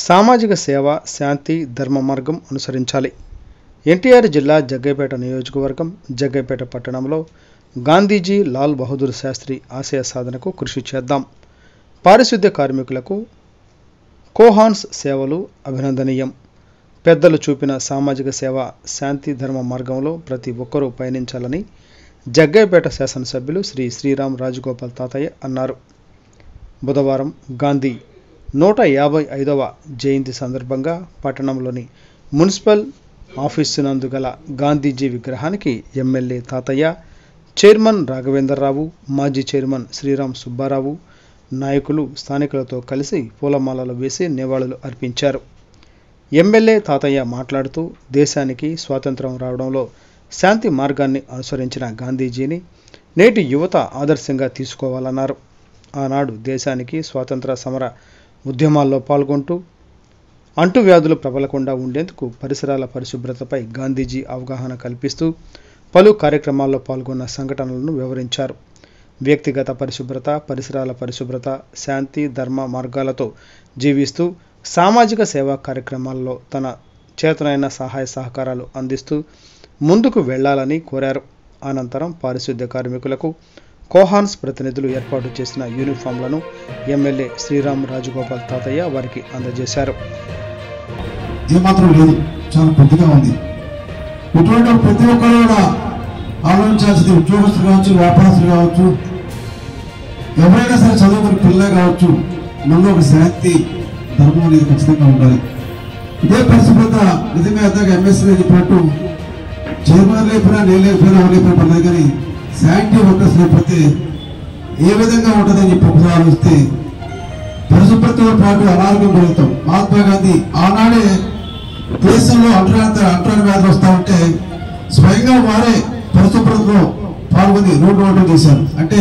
సామాజిక సేవ, శాంతి, ధర్మ మార్గం అనుసరించాలి. ఎన్టీఆర్ జిల్లా జగ్గయ్యపేట నియోజకవర్గం జగ్గయ్యపేట పట్టణంలో గాంధీజీ లాల్ బహదూర్ శాస్త్రి ఆశయ సాధనకు కృషి చేద్దాం. పారిశుద్ధ్య కార్మికులకు కోహాన్స్ సేవలు అభినందనీయం. పెద్దలు చూపిన సామాజిక సేవ, శాంతి, ధర్మ మార్గంలో ప్రతి ఒక్కరూ పయనించాలని జగ్గయ్యపేట శాసనసభ్యులు శ్రీ శ్రీరామ్ రాజగోపాల్ తాతయ్య అన్నారు. బుధవారం గాంధీ 155వ జయంతి సందర్భంగా పట్టణంలోని మున్సిపల్ ఆఫీసు నందు గల గాంధీజీ విగ్రహానికి ఎమ్మెల్యే తాతయ్య, చైర్మన్ రాఘవేంద్రరావు, మాజీ చైర్మన్ శ్రీరామ్ సుబ్బారావు, నాయకులు స్థానికులతో కలిసి పూలమాలలు వేసి నివాళులు అర్పించారు. ఎమ్మెల్యే తాతయ్య మాట్లాడుతూ దేశానికి స్వాతంత్రం రావడంలో శాంతి మార్గాన్ని అనుసరించిన గాంధీజీని నేటి యువత ఆదర్శంగా తీసుకోవాలన్నారు. ఆనాడు దేశానికి స్వాతంత్ర సమర ఉద్యమాల్లో పాల్గొంటూ అంటువ్యాధులు ప్రబలకుండా ఉండేందుకు పరిసరాల పరిశుభ్రతపై గాంధీజీ అవగాహన కల్పిస్తూ పలు కార్యక్రమాల్లో పాల్గొన్న సంఘటనలను వివరించారు. వ్యక్తిగత పరిశుభ్రత, పరిసరాల పరిశుభ్రత, శాంతి, ధర్మ మార్గాలతో జీవిస్తూ సామాజిక సేవా కార్యక్రమాల్లో తన చేతనైన సహాయ సహకారాలు అందిస్తూ ముందుకు వెళ్లాలని కోరారు. అనంతరం పారిశుద్ధ్య కార్మికులకు కోహాన్స్ ప్రతినిధులు ఏర్పాటు చేసిన యూనిఫామ్లను ఎమ్మెల్యే శ్రీరామ్ రాజగోపాల్ తాతయ్య వారికి అందజేశారు. ఏమాత్రం లేదు, చాలా కొద్దిగా ఉంది. ఇటువంటి ప్రతి ఒక్కరు కూడా ఆలోచించాల్సింది, ఉద్యోగస్తులు కావచ్చు, వ్యాపారస్తులు కావచ్చు, ఎవరైనా సరే చదువుకుని పిల్లలే కావచ్చు, మనలో ఒక శాంతి, ధర్మం అనేది ఖచ్చితంగా ఉండాలి. ఇదే పరిశుభ్రత నిజమే అందాక ఎంఎస్సీ చెప్పినట్టు చైర్మన్ లేకపోయినా నేను లేకపోయినా ఎవరు లేకపోయినా పర్లేదు, కానీ శాంతి వర్కర్స్ లేకపోతే ఏ విధంగా ఉంటుందని చెప్పి ఒకసారి ఆలోచిస్తే పరిశుభ్రతతో పాటు అనారోగ్యం కలుగుతాం. మహాత్మా గాంధీ ఆనాడే దేశంలో అంటరాని వ్యాధులు వస్తూ ఉంటే స్వయంగా వారే పరిశుభ్రతలో పాల్గొని రోడ్డు చేశారు. అంటే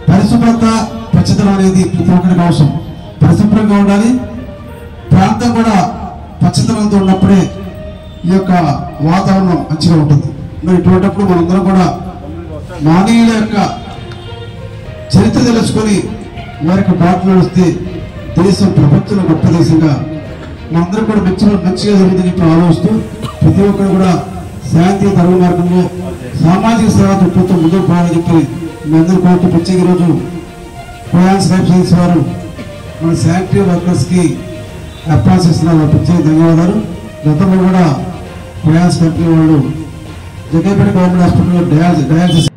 పరిశుభ్రత, పచ్చదనం అనేది ప్రతి ఒక్కరికి అవసరం. పరిశుభ్రంగా ఉండాలి, ప్రాంతం కూడా పచ్చదనంతో ఉన్నప్పుడే ఈ యొక్క వాతావరణం మంచిగా ఉంటుంది. మరి ఇటువంటిప్పుడు మనందరం కూడా మానవుల యొక్క చరిత్ర తెలుసుకొని వారి యొక్క బాటలో వస్తే దేశం ప్రపంచంలో గొప్ప దేశంగా మనందరం కూడా మంచిగా జరుగుతుంది ఇప్పుడు ఆలోచిస్తూ ప్రతి ఒక్కరు కూడా శాంతి, ధర్మ మార్గంలో సామాజిక సేవ దృక్పథంతో ముందుకు పోవాలని చెప్పి మీ అందరూ కోరుతూ ప్రత్యేక ఈరోజు కోహాన్స్ లైఫ్ సైన్స్ వారు మన శానిటరీ వర్కర్స్కి అప్లాస్ ఇస్తున్నారు. ప్రత్యేక ధన్యవాదాలు. గతంలో కూడా కోహాన్స్ కంపెనీ వాళ్ళు జగ్గయ్యపేట గవర్నమెంట్ హాస్పిటల్లో డయాలసిస్.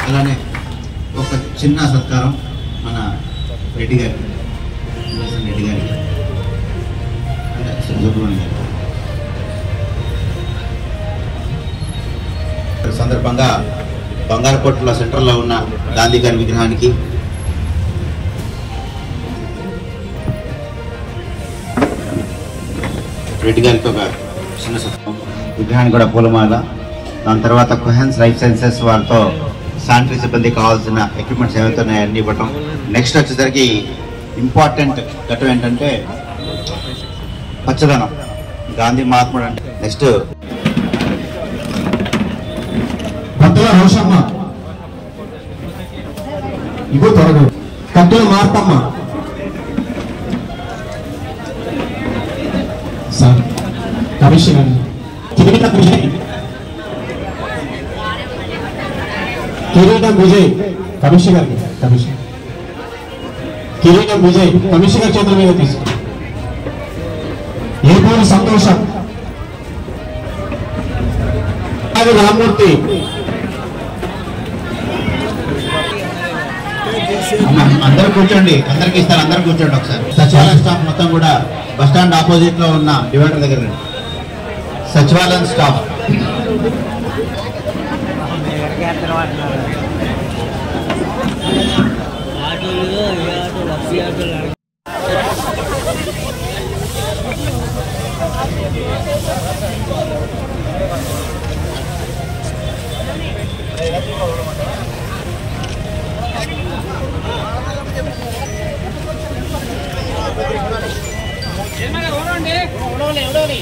అలానే ఒక చిన్న సత్కారం మన రెడ్డి గారికి, రెడ్డి గారికి సందర్భంగా బంగారకోటలో సెంటర్లో ఉన్న గాంధీ గారి విగ్రహానికి రెడ్డి గారికి ఒక చిన్న సత్కారం, విగ్రహానికి కూడా పూలమాల. దాని తర్వాత కోహాన్స్ లైఫ్ సైన్సెస్ వారితో శానిటరీ సిబ్బంది కావాల్సిన ఎక్విప్మెంట్స్ ఏవైతే ఉన్నాయో అన్ని ఇవ్వటం. నెక్స్ట్ వచ్చేసరికి ఇంపార్టెంట్ ఘట్టం ఏంటంటే పచ్చదనం, గాంధీ మహాత్ముడు అంటే. నెక్స్ట్ రోషమ్మ, ఇగో త్వరగా కట్టెల మార్పమ్మ, సార్ కమిషనర్ కిరీటం విజయ్ కమిషనర్ కిరీటం విజయ్ కమిషనర్ చేతుల మీద తీసుకో. ఏపూరు సంతోషం, అది రామ్మూర్తి. అందరు కూర్చోండి, అందరికి ఇస్తారు, అందరు కూర్చోండి. ఒకసారి సచివాలయం స్టాఫ్ మొత్తం కూడా బస్ స్టాండ్ ఆపోజిట్ లో ఉన్న డివైడర్ దగ్గర సచివాలయం స్టాఫ్. ఎవడోని